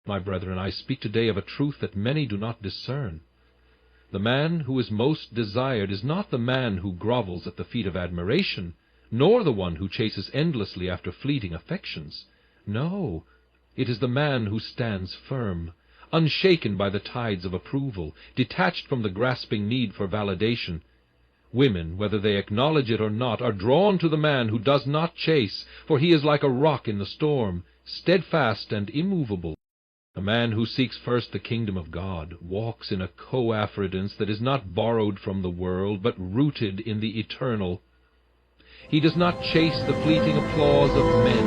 My brethren, I speak today of a truth that many do not discern. The man who is most desired is not the man who grovels at the feet of admiration, nor the one who chases endlessly after fleeting affections. No, it is the man who stands firm, unshaken by the tides of approval, detached from the grasping need for validation. Women, whether they acknowledge it or not, are drawn to the man who does not chase, for he is like a rock in the storm, steadfast and immovable. A man who seeks first the kingdom of God walks in a co-affridence that is not borrowed from the world, but rooted in the eternal. He does not chase the fleeting applause of men,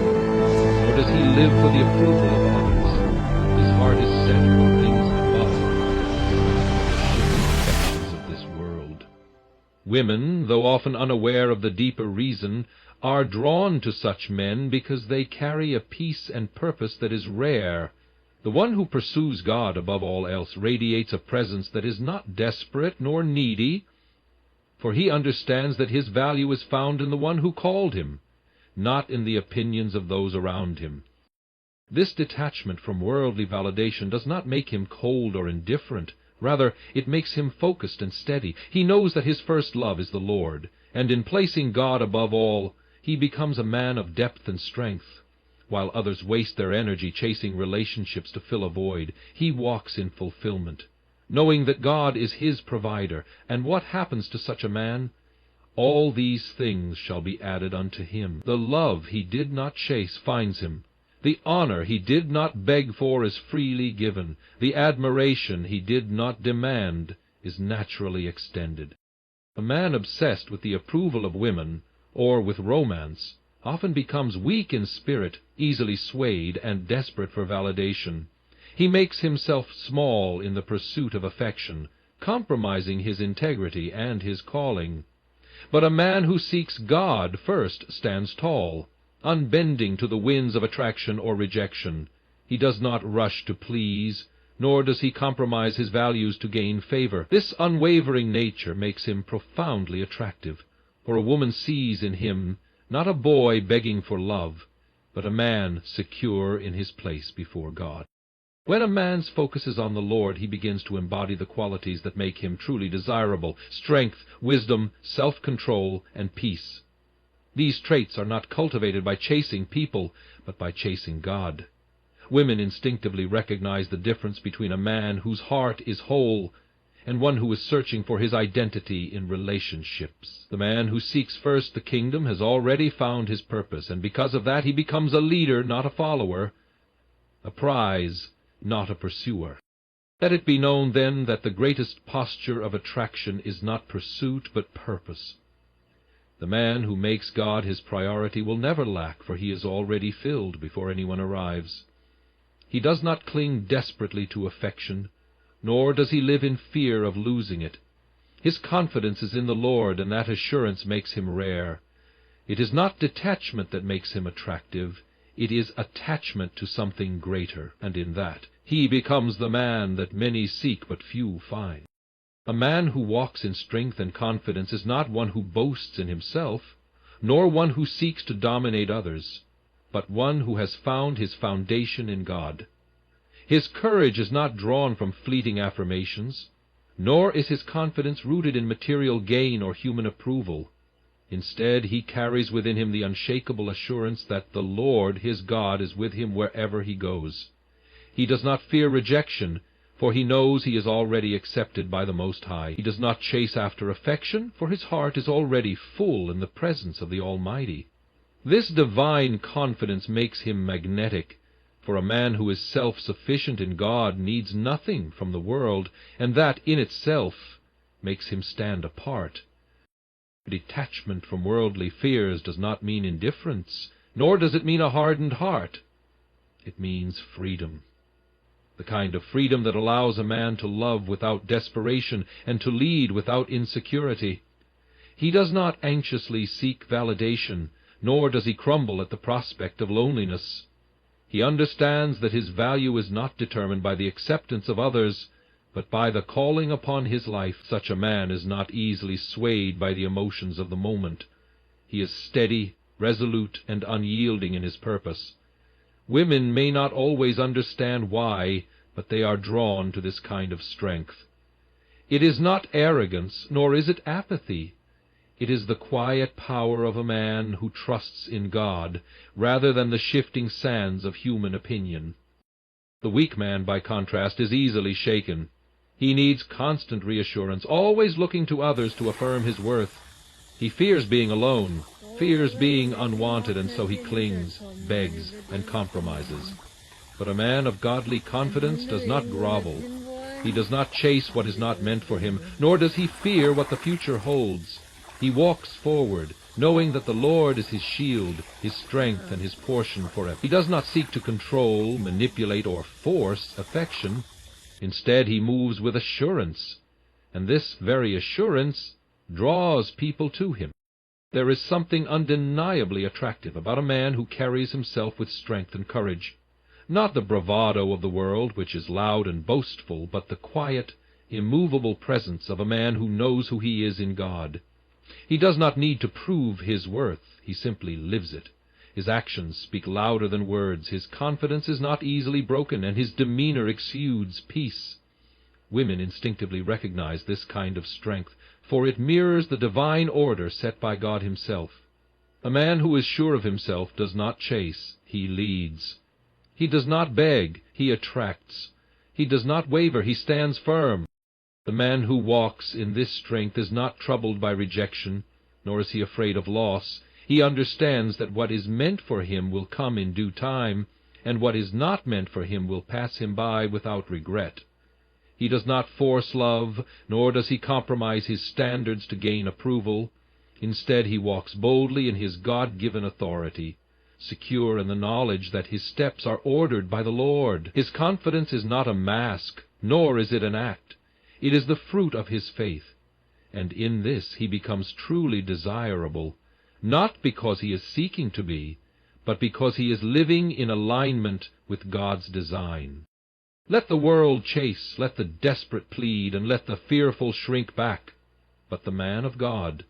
nor does he live for the approval of others. His heart is set on things above, the affections of this world. Women, though often unaware of the deeper reason, are drawn to such men because they carry a peace and purpose that is rare. The one who pursues God above all else radiates a presence that is not desperate nor needy, for he understands that his value is found in the one who called him, not in the opinions of those around him. This detachment from worldly validation does not make him cold or indifferent. Rather, it makes him focused and steady. He knows that his first love is the Lord, and in placing God above all, he becomes a man of depth and strength. While others waste their energy chasing relationships to fill a void, he walks in fulfillment, knowing that God is his provider. And what happens to such a man? All these things shall be added unto him. The love he did not chase finds him. The honor he did not beg for is freely given. The admiration he did not demand is naturally extended. A man obsessed with the approval of women, or with romance, often becomes weak in spirit, easily swayed, and desperate for validation. He makes himself small in the pursuit of affection, compromising his integrity and his calling. But a man who seeks God first stands tall, unbending to the winds of attraction or rejection. He does not rush to please, nor does he compromise his values to gain favor. This unwavering nature makes him profoundly attractive, for a woman sees in him not a boy begging for love, but a man secure in his place before God. When a man's focus is on the Lord, he begins to embody the qualities that make him truly desirable: strength, wisdom, self-control, and peace. These traits are not cultivated by chasing people, but by chasing God. Women instinctively recognize the difference between a man whose heart is whole and one who is searching for his identity in relationships. The man who seeks first the kingdom has already found his purpose, and because of that he becomes a leader, not a follower, a prize, not a pursuer. Let it be known, then, that the greatest posture of attraction is not pursuit, but purpose. The man who makes God his priority will never lack, for he is already filled before anyone arrives. He does not cling desperately to affection, nor does he live in fear of losing it. His confidence is in the Lord, and that assurance makes him rare. It is not detachment that makes him attractive, it is attachment to something greater, and in that he becomes the man that many seek but few find. A man who walks in strength and confidence is not one who boasts in himself, nor one who seeks to dominate others, but one who has found his foundation in God. His courage is not drawn from fleeting affirmations, nor is his confidence rooted in material gain or human approval. Instead, he carries within him the unshakable assurance that the Lord, his God, is with him wherever he goes. He does not fear rejection, for he knows he is already accepted by the Most High. He does not chase after affection, for his heart is already full in the presence of the Almighty. This divine confidence makes him magnetic, for a man who is self-sufficient in God needs nothing from the world, and that in itself makes him stand apart. Detachment from worldly fears does not mean indifference, nor does it mean a hardened heart. It means freedom. The kind of freedom that allows a man to love without desperation and to lead without insecurity. He does not anxiously seek validation, nor does he crumble at the prospect of loneliness. He understands that his value is not determined by the acceptance of others, but by the calling upon his life. Such a man is not easily swayed by the emotions of the moment. He is steady, resolute, and unyielding in his purpose. Women may not always understand why, but they are drawn to this kind of strength. It is not arrogance, nor is it apathy. It is the quiet power of a man who trusts in God, rather than the shifting sands of human opinion. The weak man, by contrast, is easily shaken. He needs constant reassurance, always looking to others to affirm his worth. He fears being alone, fears being unwanted, and so he clings, begs, and compromises. But a man of godly confidence does not grovel. He does not chase what is not meant for him, nor does he fear what the future holds. He walks forward, knowing that the Lord is his shield, his strength, and his portion forever. He does not seek to control, manipulate, or force affection. Instead, he moves with assurance, and this very assurance draws people to him. There is something undeniably attractive about a man who carries himself with strength and courage. Not the bravado of the world, which is loud and boastful, but the quiet, immovable presence of a man who knows who he is in God. He does not need to prove his worth, he simply lives it. His actions speak louder than words, his confidence is not easily broken, and his demeanor exudes peace. Women instinctively recognize this kind of strength, for it mirrors the divine order set by God himself. A man who is sure of himself does not chase, he leads. He does not beg, he attracts. He does not waver, he stands firm. The man who walks in this strength is not troubled by rejection, nor is he afraid of loss. He understands that what is meant for him will come in due time, and what is not meant for him will pass him by without regret. He does not force love, nor does he compromise his standards to gain approval. Instead, he walks boldly in his God-given authority, secure in the knowledge that his steps are ordered by the Lord. His confidence is not a mask, nor is it an act. It is the fruit of his faith, and in this he becomes truly desirable, not because he is seeking to be, but because he is living in alignment with God's design. Let the world chase, let the desperate plead, and let the fearful shrink back. But the man of God,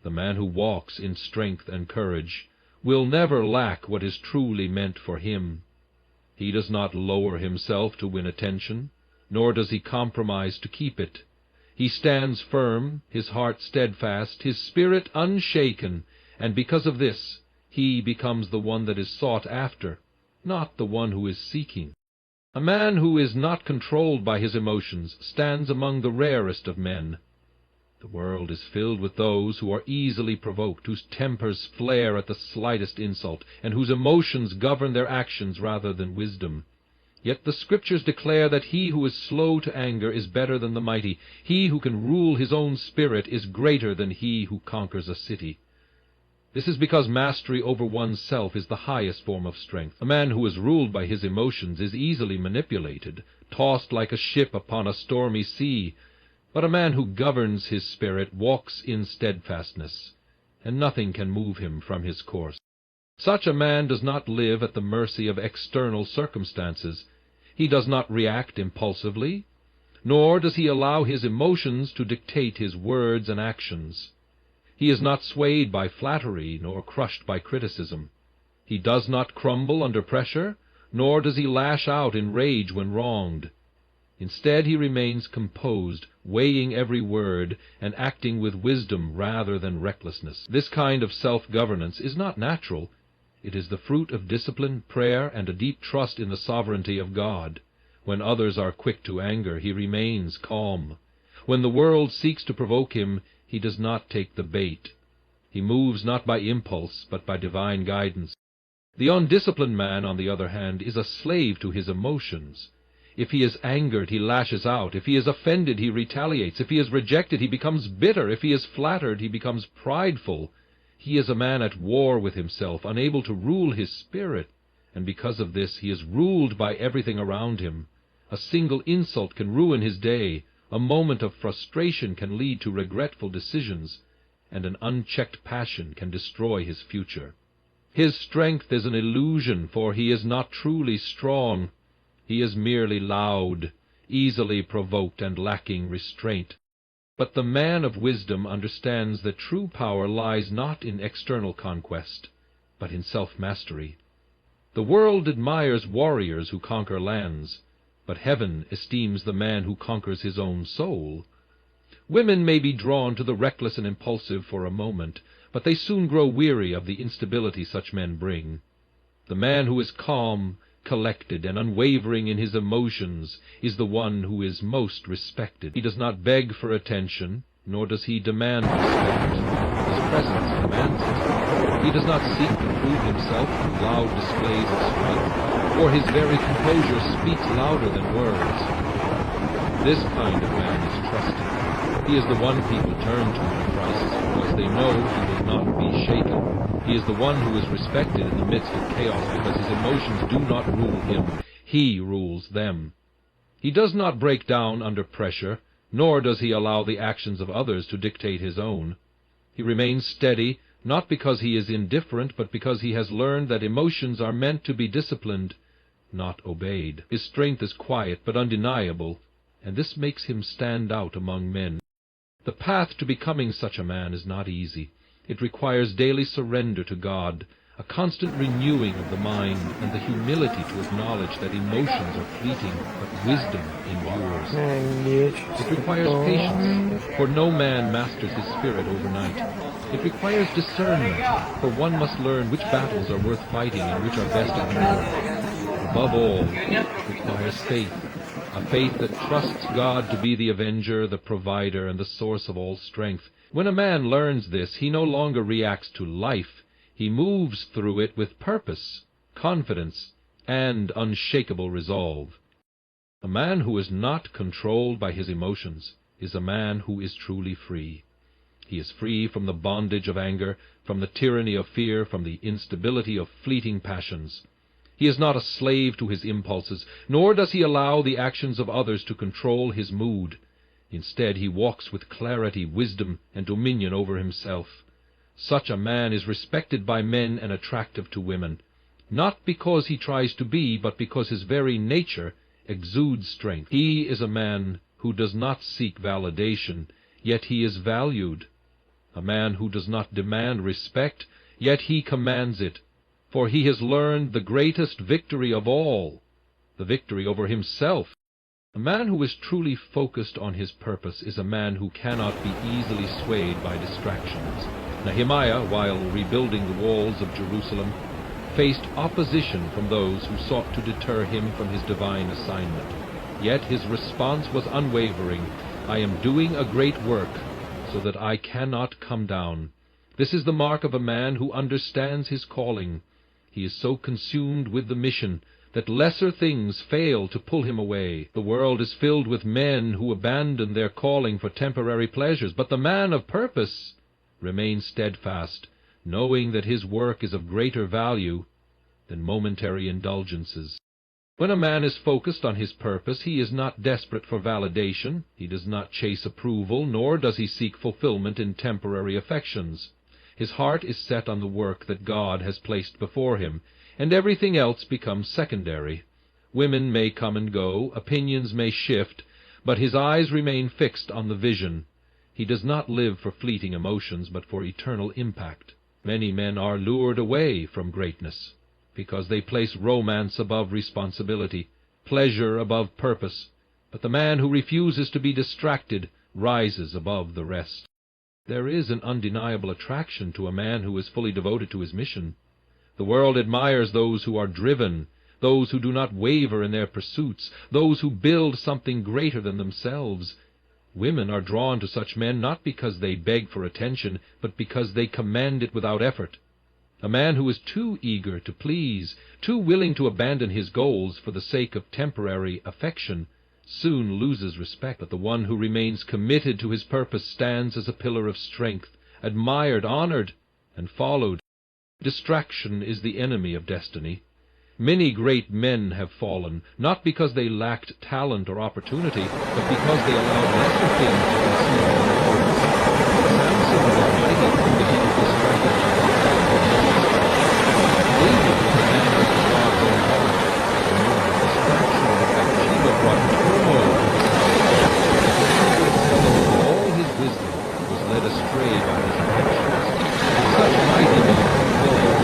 the man who walks in strength and courage, will never lack what is truly meant for him. He does not lower himself to win attention, nor does he compromise to keep it. He stands firm, his heart steadfast, his spirit unshaken, and because of this he becomes the one that is sought after, not the one who is seeking. A man who is not controlled by his emotions stands among the rarest of men. The world is filled with those who are easily provoked, whose tempers flare at the slightest insult, and whose emotions govern their actions rather than wisdom. Yet the Scriptures declare that he who is slow to anger is better than the mighty. He who can rule his own spirit is greater than he who conquers a city. This is because mastery over oneself is the highest form of strength. A man who is ruled by his emotions is easily manipulated, tossed like a ship upon a stormy sea. But a man who governs his spirit walks in steadfastness, and nothing can move him from his course. Such a man does not live at the mercy of external circumstances. He does not react impulsively, nor does he allow his emotions to dictate his words and actions. He is not swayed by flattery, nor crushed by criticism. He does not crumble under pressure, nor does he lash out in rage when wronged. Instead, he remains composed, weighing every word, and acting with wisdom rather than recklessness. This kind of self-governance is not natural. It is the fruit of discipline, prayer, and a deep trust in the sovereignty of God. When others are quick to anger, he remains calm. When the world seeks to provoke him, he does not take the bait. He moves not by impulse, but by divine guidance. The undisciplined man, on the other hand, is a slave to his emotions. If he is angered, he lashes out. If he is offended, he retaliates. If he is rejected, he becomes bitter. If he is flattered, he becomes prideful. He is a man at war with himself, unable to rule his spirit, and because of this he is ruled by everything around him. A single insult can ruin his day, a moment of frustration can lead to regretful decisions, and an unchecked passion can destroy his future. His strength is an illusion, for he is not truly strong. He is merely loud, easily provoked, and lacking restraint. But the man of wisdom understands that true power lies not in external conquest, but in self-mastery. The world admires warriors who conquer lands, but heaven esteems the man who conquers his own soul. Women may be drawn to the reckless and impulsive for a moment, but they soon grow weary of the instability such men bring. The man who is calm, collected, and unwavering in his emotions is the one who is most respected. He does not beg for attention, nor does he demand respect. His presence commands it. He does not seek to prove himself through loud displays of strength, for his very composure speaks louder than words. This kind of man is trusted. He is the one people turn to in crisis, because they know he will not be shaken. He is the one who is respected in the midst of chaos, because his emotions do not rule him. He rules them. He does not break down under pressure, nor does he allow the actions of others to dictate his own. He remains steady, not because he is indifferent, but because he has learned that emotions are meant to be disciplined, not obeyed. His strength is quiet but undeniable, and this makes him stand out among men. The path to becoming such a man is not easy. It requires daily surrender to God, a constant renewing of the mind, and the humility to acknowledge that emotions are fleeting, but wisdom endures. It requires patience, for no man masters his spirit overnight. It requires discernment, for one must learn which battles are worth fighting and which are best ignored. Above all, it requires faith, a faith that trusts God to be the avenger, the provider, and the source of all strength. When a man learns this, he no longer reacts to life. He moves through it with purpose, confidence, and unshakable resolve. A man who is not controlled by his emotions is a man who is truly free. He is free from the bondage of anger, from the tyranny of fear, from the instability of fleeting passions. He is not a slave to his impulses, nor does he allow the actions of others to control his mood. Instead, he walks with clarity, wisdom, and dominion over himself. Such a man is respected by men and attractive to women, not because he tries to be, but because his very nature exudes strength. He is a man who does not seek validation, yet he is valued. A man who does not demand respect, yet he commands it, for he has learned the greatest victory of all, the victory over himself. A man who is truly focused on his purpose is a man who cannot be easily swayed by distractions. Nehemiah, while rebuilding the walls of Jerusalem, faced opposition from those who sought to deter him from his divine assignment. Yet his response was unwavering. I am doing a great work, so that I cannot come down. This is the mark of a man who understands his calling. He is so consumed with the mission that lesser things fail to pull him away. The world is filled with men who abandon their calling for temporary pleasures, but the man of purpose remains steadfast, knowing that his work is of greater value than momentary indulgences. When a man is focused on his purpose, he is not desperate for validation. He does not chase approval, nor does he seek fulfillment in temporary affections. His heart is set on the work that God has placed before him, and everything else becomes secondary. Women may come and go, opinions may shift, but his eyes remain fixed on the vision. He does not live for fleeting emotions, but for eternal impact. Many men are lured away from greatness, because they place romance above responsibility, pleasure above purpose, but the man who refuses to be distracted rises above the rest. There is an undeniable attraction to a man who is fully devoted to his mission. The world admires those who are driven, those who do not waver in their pursuits, those who build something greater than themselves. Women are drawn to such men not because they beg for attention, but because they command it without effort. A man who is too eager to please, too willing to abandon his goals for the sake of temporary affection, soon loses respect. But the one who remains committed to his purpose stands as a pillar of strength, admired, honored, and followed. Distraction is the enemy of destiny. Many great men have fallen, not because they lacked talent or opportunity, but because they allowed lesser things to consume their purpose. Samson was mighty because he was distracted by David was a man of God's own heart. The distraction of Bathsheba brought turmoil to his life. All his wisdom was led astray by his affections. Such mighty men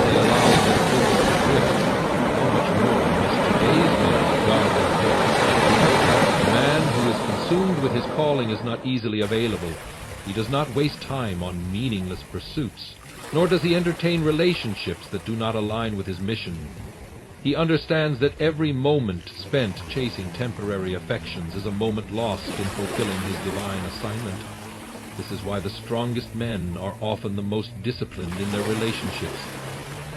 they allowed their purpose to drift. with his calling is not easily available. He does not waste time on meaningless pursuits, nor does he entertain relationships that do not align with his mission. He understands that every moment spent chasing temporary affections is a moment lost in fulfilling his divine assignment. This is why the strongest men are often the most disciplined in their relationships.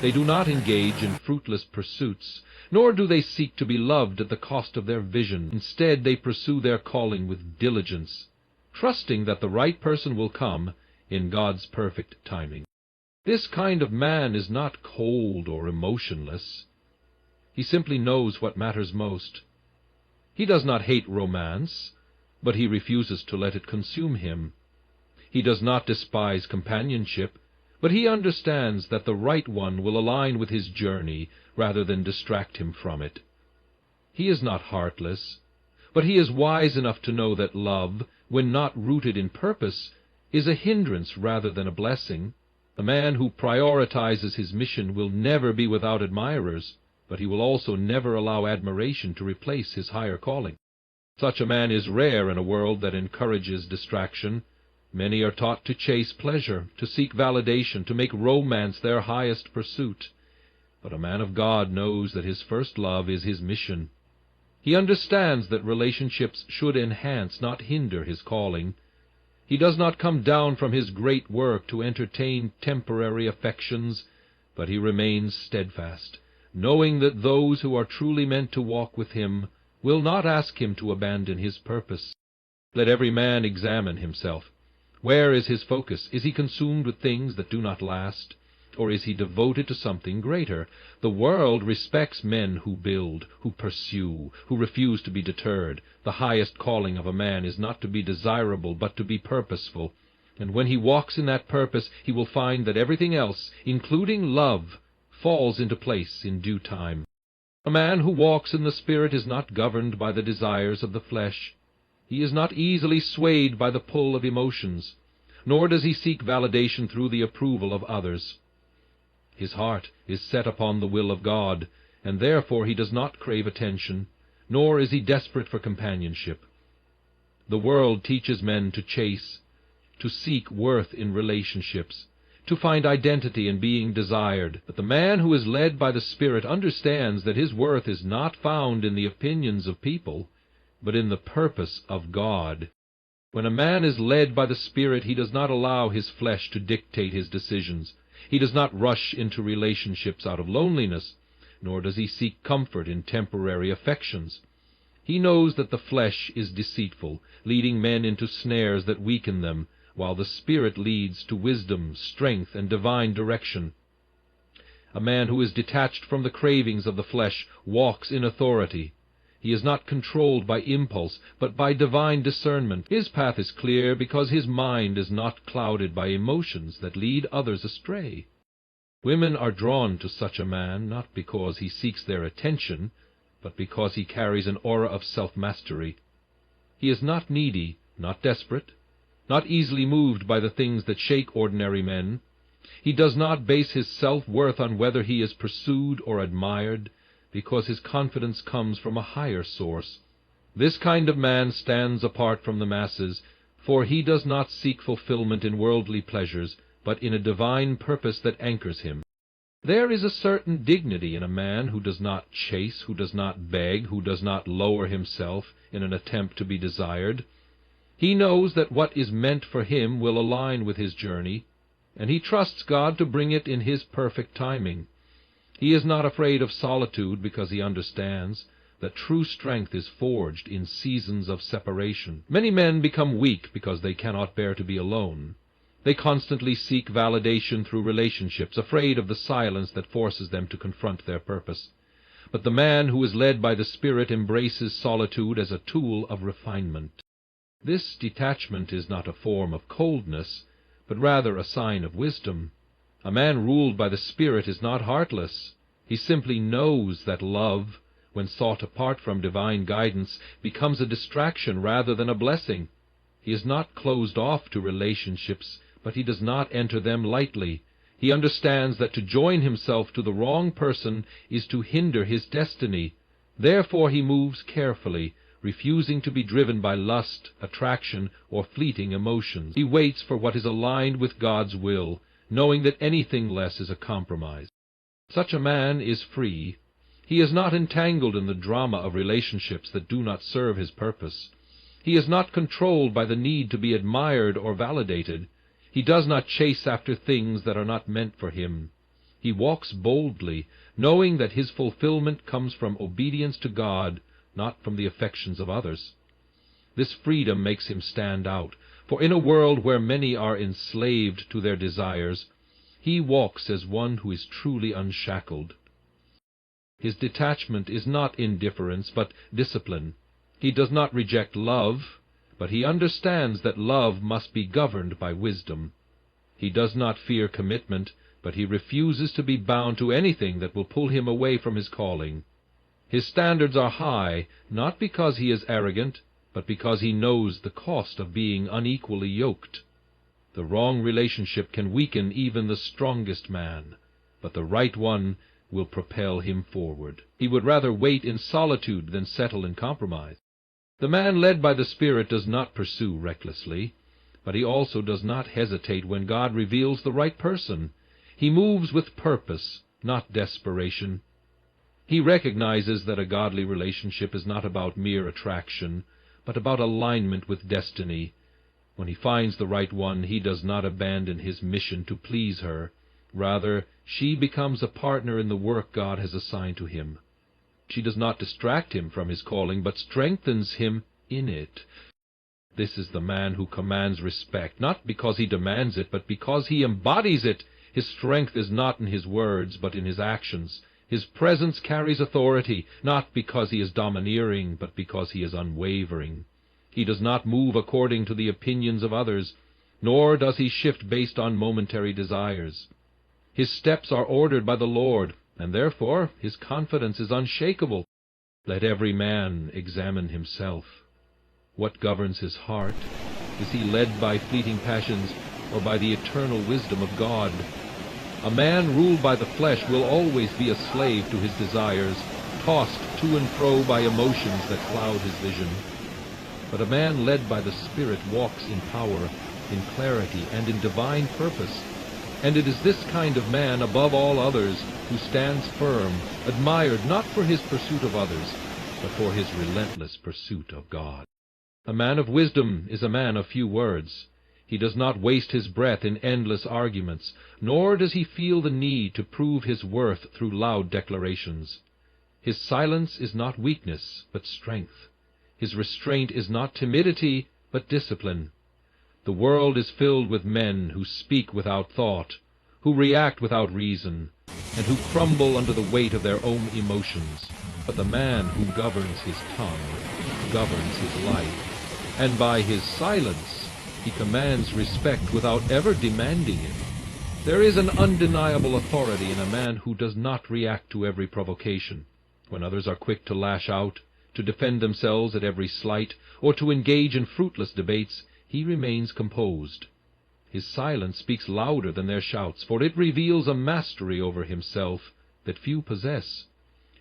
They do not engage in fruitless pursuits, nor do they seek to be loved at the cost of their vision. Instead, they pursue their calling with diligence, trusting that the right person will come in God's perfect timing. This kind of man is not cold or emotionless. He simply knows what matters most. He does not hate romance, but he refuses to let it consume him. He does not despise companionship, but he understands that the right one will align with his journey rather than distract him from it. He is not heartless, but he is wise enough to know that love, when not rooted in purpose, is a hindrance rather than a blessing. A man who prioritizes his mission will never be without admirers, but he will also never allow admiration to replace his higher calling. Such a man is rare in a world that encourages distraction. Many are taught to chase pleasure, to seek validation, to make romance their highest pursuit. But a man of God knows that his first love is his mission. He understands that relationships should enhance, not hinder, his calling. He does not come down from his great work to entertain temporary affections, but he remains steadfast, knowing that those who are truly meant to walk with him will not ask him to abandon his purpose. Let every man examine himself. Where is his focus? Is he consumed with things that do not last, or is he devoted to something greater? The world respects men who build, who pursue, who refuse to be deterred. The highest calling of a man is not to be desirable, but to be purposeful. And when he walks in that purpose, he will find that everything else, including love, falls into place in due time. A man who walks in the Spirit is not governed by the desires of the flesh. He is not easily swayed by the pull of emotions, nor does he seek validation through the approval of others. His heart is set upon the will of God, and therefore he does not crave attention, nor is he desperate for companionship. The world teaches men to chase, to seek worth in relationships, to find identity in being desired. But the man who is led by the Spirit understands that his worth is not found in the opinions of people, but in the purpose of God. When a man is led by the Spirit, he does not allow his flesh to dictate his decisions. He does not rush into relationships out of loneliness, nor does he seek comfort in temporary affections. He knows that the flesh is deceitful, leading men into snares that weaken them, while the Spirit leads to wisdom, strength, and divine direction. A man who is detached from the cravings of the flesh walks in authority. He is not controlled by impulse, but by divine discernment. His path is clear because his mind is not clouded by emotions that lead others astray. Women are drawn to such a man not because he seeks their attention, but because he carries an aura of self-mastery. He is not needy, not desperate, not easily moved by the things that shake ordinary men. He does not base his self-worth on whether he is pursued or admired, because his confidence comes from a higher source. This kind of man stands apart from the masses, for he does not seek fulfillment in worldly pleasures, but in a divine purpose that anchors him. There is a certain dignity in a man who does not chase, who does not beg, who does not lower himself in an attempt to be desired. He knows that what is meant for him will align with his journey, and he trusts God to bring it in his perfect timing. He is not afraid of solitude because he understands that true strength is forged in seasons of separation. Many men become weak because they cannot bear to be alone. They constantly seek validation through relationships, afraid of the silence that forces them to confront their purpose. But the man who is led by the Spirit embraces solitude as a tool of refinement. This detachment is not a form of coldness, but rather a sign of wisdom. A man ruled by the Spirit is not heartless. He simply knows that love, when sought apart from divine guidance, becomes a distraction rather than a blessing. He is not closed off to relationships, but he does not enter them lightly. He understands that to join himself to the wrong person is to hinder his destiny. Therefore he moves carefully, refusing to be driven by lust, attraction, or fleeting emotions. He waits for what is aligned with God's will, knowing that anything less is a compromise. Such a man is free. He is not entangled in the drama of relationships that do not serve his purpose. He is not controlled by the need to be admired or validated. He does not chase after things that are not meant for him. He walks boldly, knowing that his fulfillment comes from obedience to God, not from the affections of others. This freedom makes him stand out, for in a world where many are enslaved to their desires, he walks as one who is truly unshackled. His detachment is not indifference, but discipline. He does not reject love, but he understands that love must be governed by wisdom. He does not fear commitment, but he refuses to be bound to anything that will pull him away from his calling. His standards are high, not because he is arrogant, but because he knows the cost of being unequally yoked. The wrong relationship can weaken even the strongest man, but the right one will propel him forward. He would rather wait in solitude than settle in compromise. The man led by the Spirit does not pursue recklessly, but he also does not hesitate when God reveals the right person. He moves with purpose, not desperation. He recognizes that a godly relationship is not about mere attraction, but about alignment with destiny. When he finds the right one, he does not abandon his mission to please her. Rather, she becomes a partner in the work God has assigned to him. She does not distract him from his calling, but strengthens him in it. This is the man who commands respect, not because he demands it, but because he embodies it. His strength is not in his words, but in his actions. His presence carries authority, not because he is domineering, but because he is unwavering. He does not move according to the opinions of others, nor does he shift based on momentary desires. His steps are ordered by the Lord, and therefore his confidence is unshakable. Let every man examine himself. What governs his heart? Is he led by fleeting passions, or by the eternal wisdom of God? A man ruled by the flesh will always be a slave to his desires, tossed to and fro by emotions that cloud his vision. But a man led by the Spirit walks in power, in clarity, and in divine purpose. And it is this kind of man, above all others, who stands firm, admired not for his pursuit of others, but for his relentless pursuit of God. A man of wisdom is a man of few words. He does not waste his breath in endless arguments, nor does he feel the need to prove his worth through loud declarations. His silence is not weakness, but strength. His restraint is not timidity, but discipline. The world is filled with men who speak without thought, who react without reason, and who crumble under the weight of their own emotions. But the man who governs his tongue governs his life, and by his silence he commands respect without ever demanding it. There is an undeniable authority in a man who does not react to every provocation. When others are quick to lash out, to defend themselves at every slight, or to engage in fruitless debates, he remains composed. His silence speaks louder than their shouts, for it reveals a mastery over himself that few possess.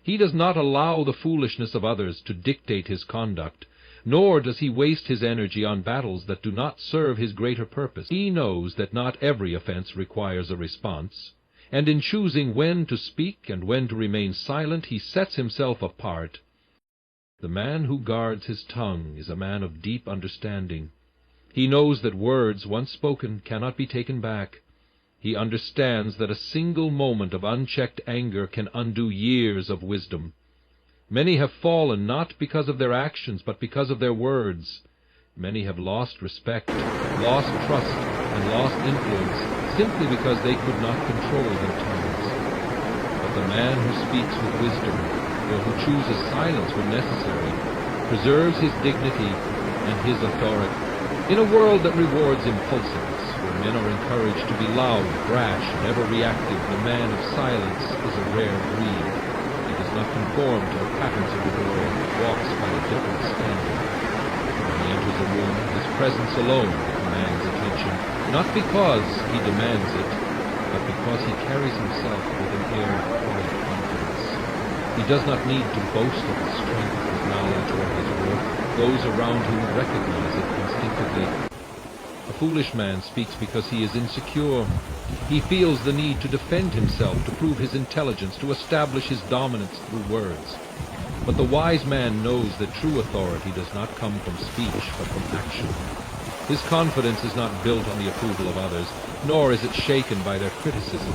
He does not allow the foolishness of others to dictate his conduct, nor does he waste his energy on battles that do not serve his greater purpose. He knows that not every offense requires a response, and in choosing when to speak and when to remain silent, he sets himself apart. The man who guards his tongue is a man of deep understanding. He knows that words once spoken cannot be taken back. He understands that a single moment of unchecked anger can undo years of wisdom. Many have fallen not because of their actions, but because of their words. Many have lost respect, lost trust, and lost influence simply because they could not control their tongues. But the man who speaks with wisdom, or who chooses silence when necessary, preserves his dignity and his authority. In a world that rewards impulsiveness, where men are encouraged to be loud, brash, and ever reactive, the man of silence is a rare breed. He does not conform to the patterns of the world, but walks by a different standard. When he enters a room, his presence alone commands attention, not because he demands it, but because he carries himself with an air of quiet confidence. He does not need to boast of the strength of his knowledge or his worth. Those around him recognize it instinctively. A foolish man speaks because he is insecure. He feels the need to defend himself, to prove his intelligence, to establish his dominance through words. But the wise man knows that true authority does not come from speech, but from action. His confidence is not built on the approval of others, nor is it shaken by their criticism.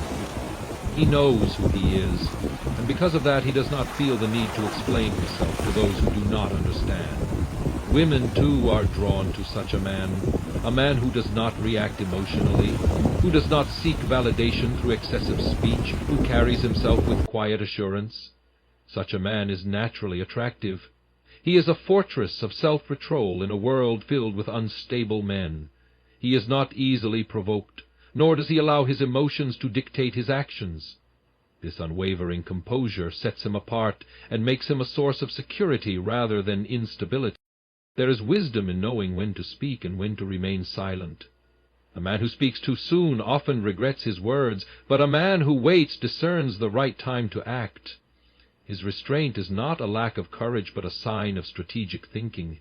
He knows who he is, and because of that he does not feel the need to explain himself to those who do not understand. Women, too, are drawn to such a man who does not react emotionally, who does not seek validation through excessive speech, who carries himself with quiet assurance. Such a man is naturally attractive. He is a fortress of self-control in a world filled with unstable men. He is not easily provoked, nor does he allow his emotions to dictate his actions. This unwavering composure sets him apart and makes him a source of security rather than instability. There is wisdom in knowing when to speak and when to remain silent. A man who speaks too soon often regrets his words, but a man who waits discerns the right time to act. His restraint is not a lack of courage, but a sign of strategic thinking.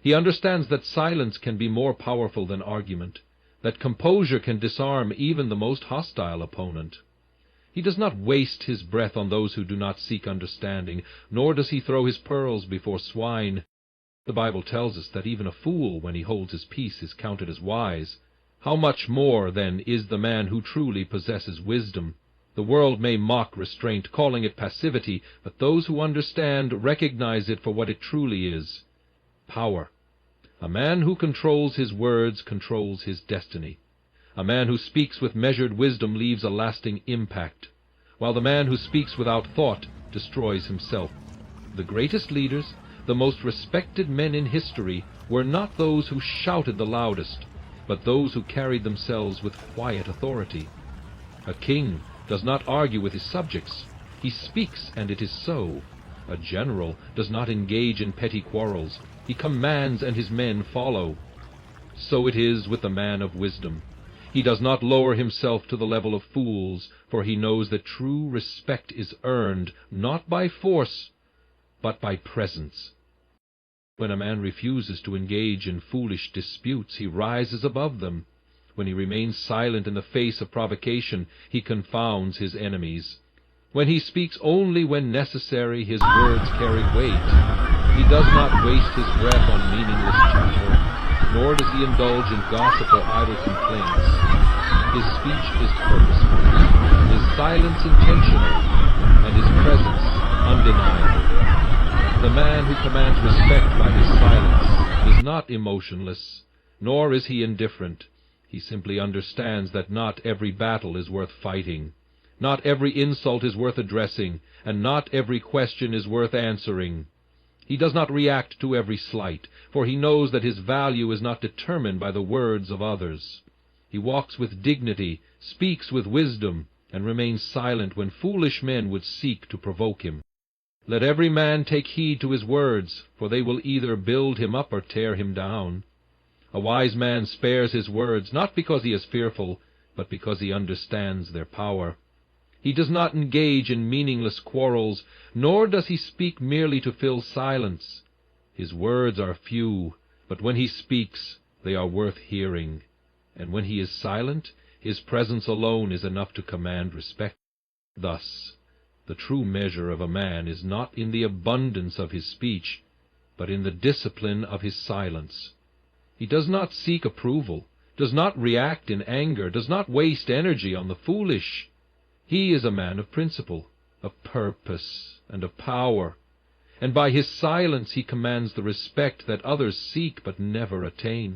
He understands that silence can be more powerful than argument, that composure can disarm even the most hostile opponent. He does not waste his breath on those who do not seek understanding, nor does he throw his pearls before swine. The Bible tells us that even a fool, when he holds his peace, is counted as wise. How much more, then, is the man who truly possesses wisdom? The world may mock restraint, calling it passivity, but those who understand recognize it for what it truly is: power. A man who controls his words controls his destiny. A man who speaks with measured wisdom leaves a lasting impact, while the man who speaks without thought destroys himself. The greatest leaders, the most respected men in history, were not those who shouted the loudest, but those who carried themselves with quiet authority. A king does not argue with his subjects. He speaks, and it is so. A general does not engage in petty quarrels. He commands, and his men follow. So it is with the man of wisdom. He does not lower himself to the level of fools, for he knows that true respect is earned, not by force, but by presence. When a man refuses to engage in foolish disputes, he rises above them. When he remains silent in the face of provocation, he confounds his enemies. When he speaks only when necessary, his words carry weight. He does not waste his breath on meaningless chatter, nor does he indulge in gossip or idle complaints. His speech is purposeful, his silence intentional, and his presence undeniable. The man who commands respect by his silence is not emotionless, nor is he indifferent. He simply understands that not every battle is worth fighting, not every insult is worth addressing, and not every question is worth answering. He does not react to every slight, for he knows that his value is not determined by the words of others. He walks with dignity, speaks with wisdom, and remains silent when foolish men would seek to provoke him. Let every man take heed to his words, for they will either build him up or tear him down. A wise man spares his words, not because he is fearful, but because he understands their power. He does not engage in meaningless quarrels, nor does he speak merely to fill silence. His words are few, but when he speaks, they are worth hearing. And when he is silent, his presence alone is enough to command respect. Thus, the true measure of a man is not in the abundance of his speech, but in the discipline of his silence. He does not seek approval, does not react in anger, does not waste energy on the foolish. He is a man of principle, of purpose, and of power, and by his silence he commands the respect that others seek but never attain.